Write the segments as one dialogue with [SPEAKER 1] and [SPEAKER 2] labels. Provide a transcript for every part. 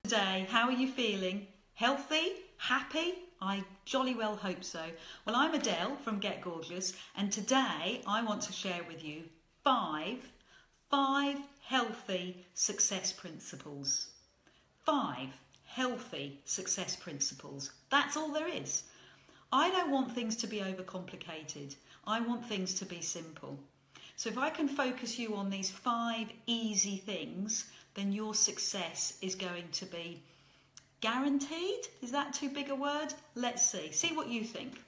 [SPEAKER 1] Today, how are you feeling? Healthy? Happy? I jolly well hope so. Well, I'm Adele from Get Gorgeous, and today I want to share with you five healthy success principles. 5 healthy success principles. That's all there is. I don't want things to be overcomplicated. I want things to be simple. So if I can focus you on these 5 easy things, then your success is going to be guaranteed. Is that too big a word? Let's see. See what you think.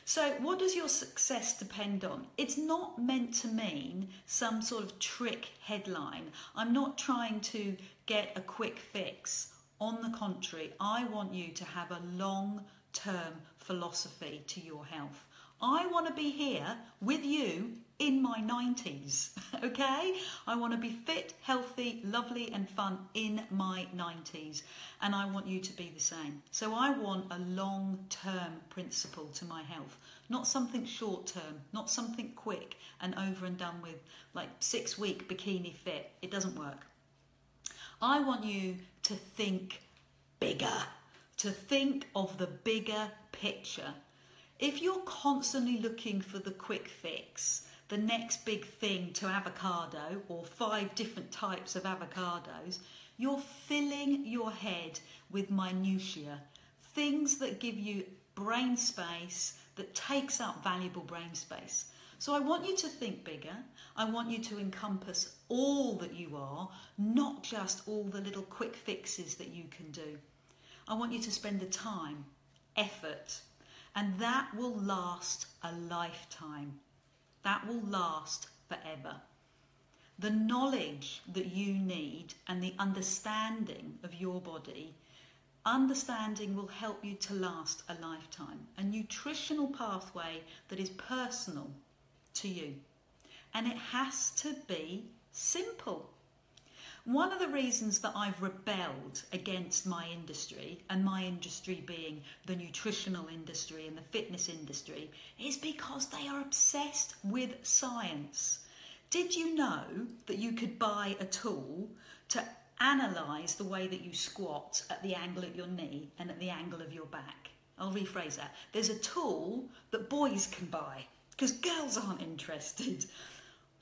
[SPEAKER 1] So what does your success depend on? It's not meant to mean some sort of trick headline. I'm not trying to get a quick fix. On the contrary, I want you to have a long-term philosophy to your health. I want to be here with you in my 90s, okay? I want to be fit, healthy, lovely and fun in my 90s, and I want you to be the same. So I want a long-term principle to my health, not something short-term, not something quick and over and done with, like 6-week bikini fit. It doesn't work. I want you to think bigger, to think of the bigger picture. If you're constantly looking for the quick fix, the next big thing to avocado or 5 different types of avocados, you're filling your head with minutiae, things that give you brain space, that takes up valuable brain space. So I want you to think bigger. I want you to encompass all that you are, not just all the little quick fixes that you can do. I want you to spend the time, effort, and that will last a lifetime. That will last forever. The knowledge that you need and the understanding of your body, understanding will help you to last a lifetime. A nutritional pathway that is personal to you. And it has to be simple. One of the reasons that I've rebelled against my industry, and my industry being the nutritional industry and the fitness industry, is because they are obsessed with science. Did you know that you could buy a tool to analyse the way that you squat at the angle at your knee and at the angle of your back? I'll rephrase that. There's a tool that boys can buy because girls aren't interested.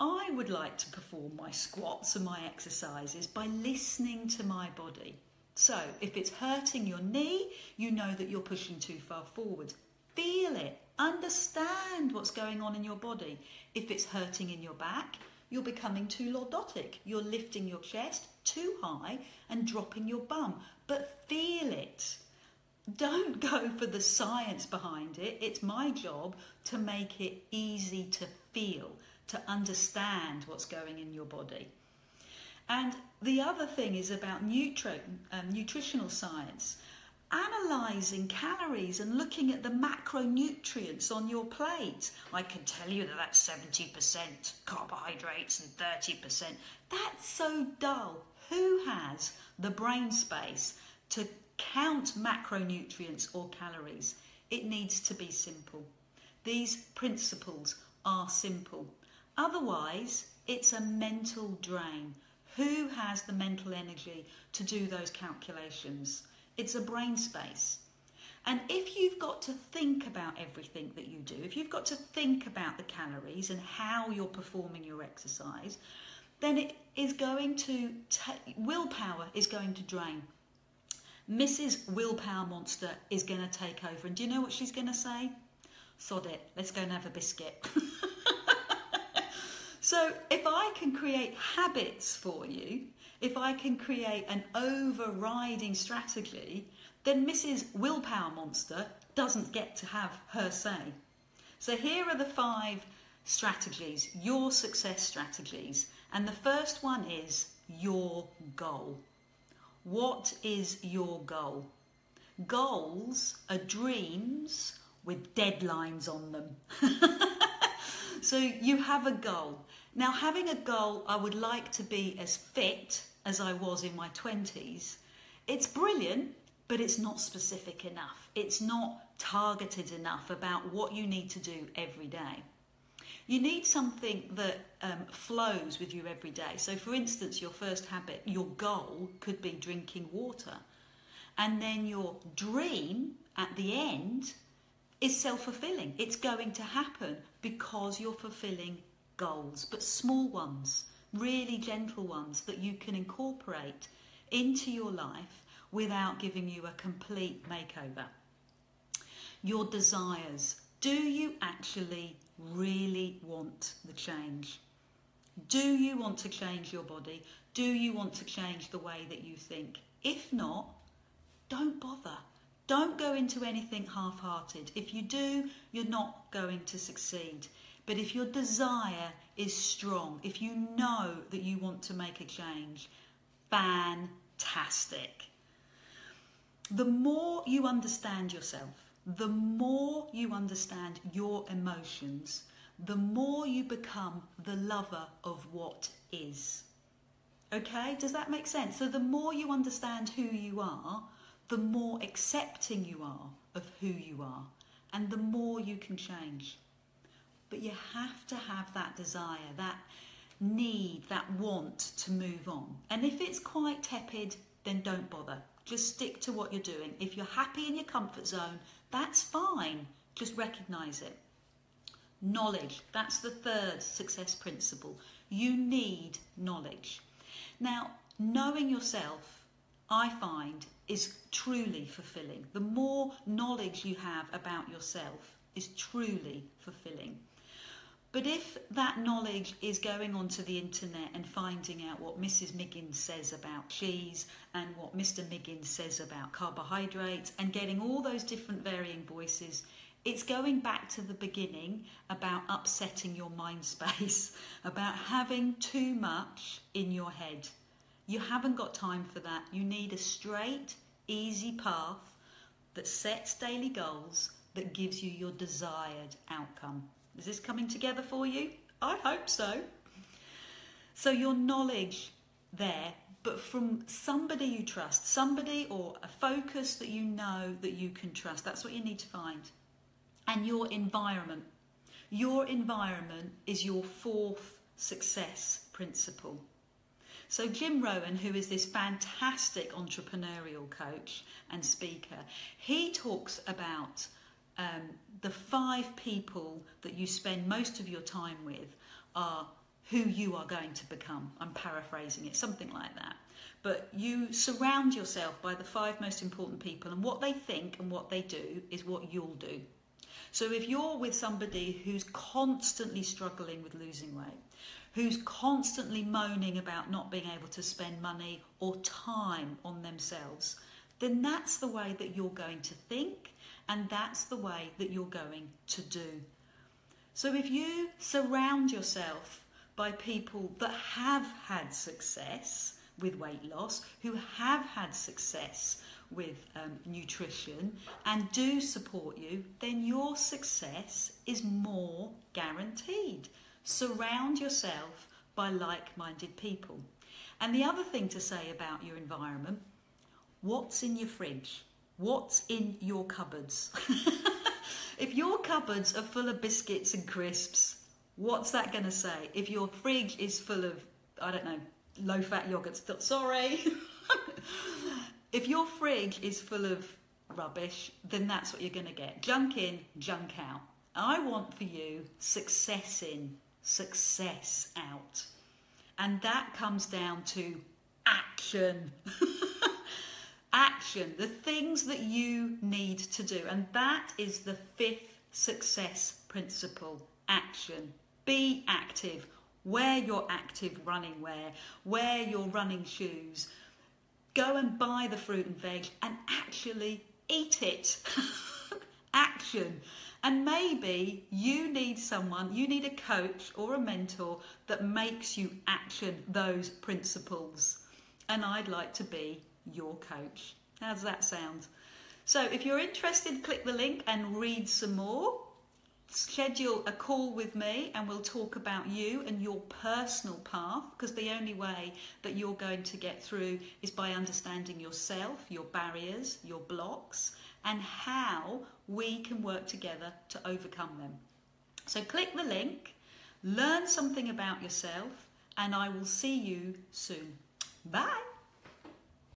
[SPEAKER 1] I would like to perform my squats and my exercises by listening to my body. So if it's hurting your knee, you know that you're pushing too far forward. Feel it. Understand what's going on in your body. If it's hurting in your back, you're becoming too lordotic. You're lifting your chest too high and dropping your bum. But feel it. Don't go for the science behind it. It's my job to make it easy to feel, to understand what's going in your body. And the other thing is about nutritional science. Analysing calories and looking at the macronutrients on your plate. I can tell you that that's 70% carbohydrates and 30%. That's so dull. Who has the brain space to count macronutrients or calories? It needs to be simple. These principles are simple. Otherwise, it's a mental drain. Who has the mental energy to do those calculations? It's a brain space. And if you've got to think about everything that you do, if you've got to think about the calories and how you're performing your exercise, then it is going to willpower is going to drain. Mrs. Willpower Monster is going to take over. And do you know what she's going to say? Sod it, let's go and have a biscuit. So if I can create habits for you, if I can create an overriding strategy, then Mrs. Willpower Monster doesn't get to have her say. So here are the 5 strategies, your success strategies. And the first one is your goal. What is your goal? Goals are dreams with deadlines on them. So you have a goal. Now, having a goal, I would like to be as fit as I was in my 20s. It's brilliant, but it's not specific enough. It's not targeted enough about what you need to do every day. You need something that flows with you every day. So for instance, your first habit, your goal could be drinking water. And then your dream at the end is self-fulfilling. It's going to happen because you're fulfilling goals, but small ones, really gentle ones that you can incorporate into your life without giving you a complete makeover. Your desires. Do you actually really want the change? Do you want to change your body? Do you want to change the way that you think? If not, don't bother. Don't go into anything half-hearted. If you do, you're not going to succeed. But if your desire is strong, if you know that you want to make a change, fantastic. The more you understand yourself, the more you understand your emotions, the more you become the lover of what is. Okay, does that make sense? So the more you understand who you are, the more accepting you are of who you are, and the more you can change. But you have to have that desire, that need, that want to move on. And if it's quite tepid, then don't bother. Just stick to what you're doing. If you're happy in your comfort zone, that's fine. Just recognise it. Knowledge, that's the third success principle. You need knowledge. Now, knowing yourself, I find, is truly fulfilling. The more knowledge you have about yourself is truly fulfilling. But if that knowledge is going onto the internet and finding out what Mrs. Miggins says about cheese and what Mr. Miggins says about carbohydrates and getting all those different varying voices, it's going back to the beginning about upsetting your mind space, about having too much in your head. You haven't got time for that. You need a straight, easy path that sets daily goals, that gives you your desired outcome. Is this coming together for you? I hope so. So your knowledge there, but from somebody you trust, somebody or a focus that you know that you can trust. That's what you need to find. And your environment. Your environment is your fourth success principle. So Jim Rohn, who is this fantastic entrepreneurial coach and speaker, he talks about the 5 people that you spend most of your time with are who you are going to become. I'm paraphrasing it, something like that. But you surround yourself by the 5 most important people, and what they think and what they do is what you'll do. So if you're with somebody who's constantly struggling with losing weight, who's constantly moaning about not being able to spend money or time on themselves, then that's the way that you're going to think, and that's the way that you're going to do. So if you surround yourself by people that have had success with weight loss, who have had success with nutrition and do support you, then your success is more guaranteed. Surround yourself by like-minded people. And the other thing to say about your environment, what's in your fridge? What's in your cupboards? If your cupboards are full of biscuits and crisps, what's that going to say? If your fridge is full of, I don't know, low-fat yogurts, sorry. If your fridge is full of rubbish, then that's what you're going to get. Junk in, junk out. I want for you success in, success out. And that comes down to action. Action, the things that you need to do. And that is the 5th success principle, action. Be active. Wear your active running wear. Wear your running shoes. Go and buy the fruit and veg and actually eat it. Action. And maybe you need someone, you need a coach or a mentor that makes you action those principles. And I'd like to be your coach. How does that sound? So if you're interested, click the link and read some more. Schedule a call with me and we'll talk about you and your personal path, because the only way that you're going to get through is by understanding yourself, your barriers, your blocks, and how we can work together to overcome them. So click the link, learn something about yourself, and I will see you soon. Bye.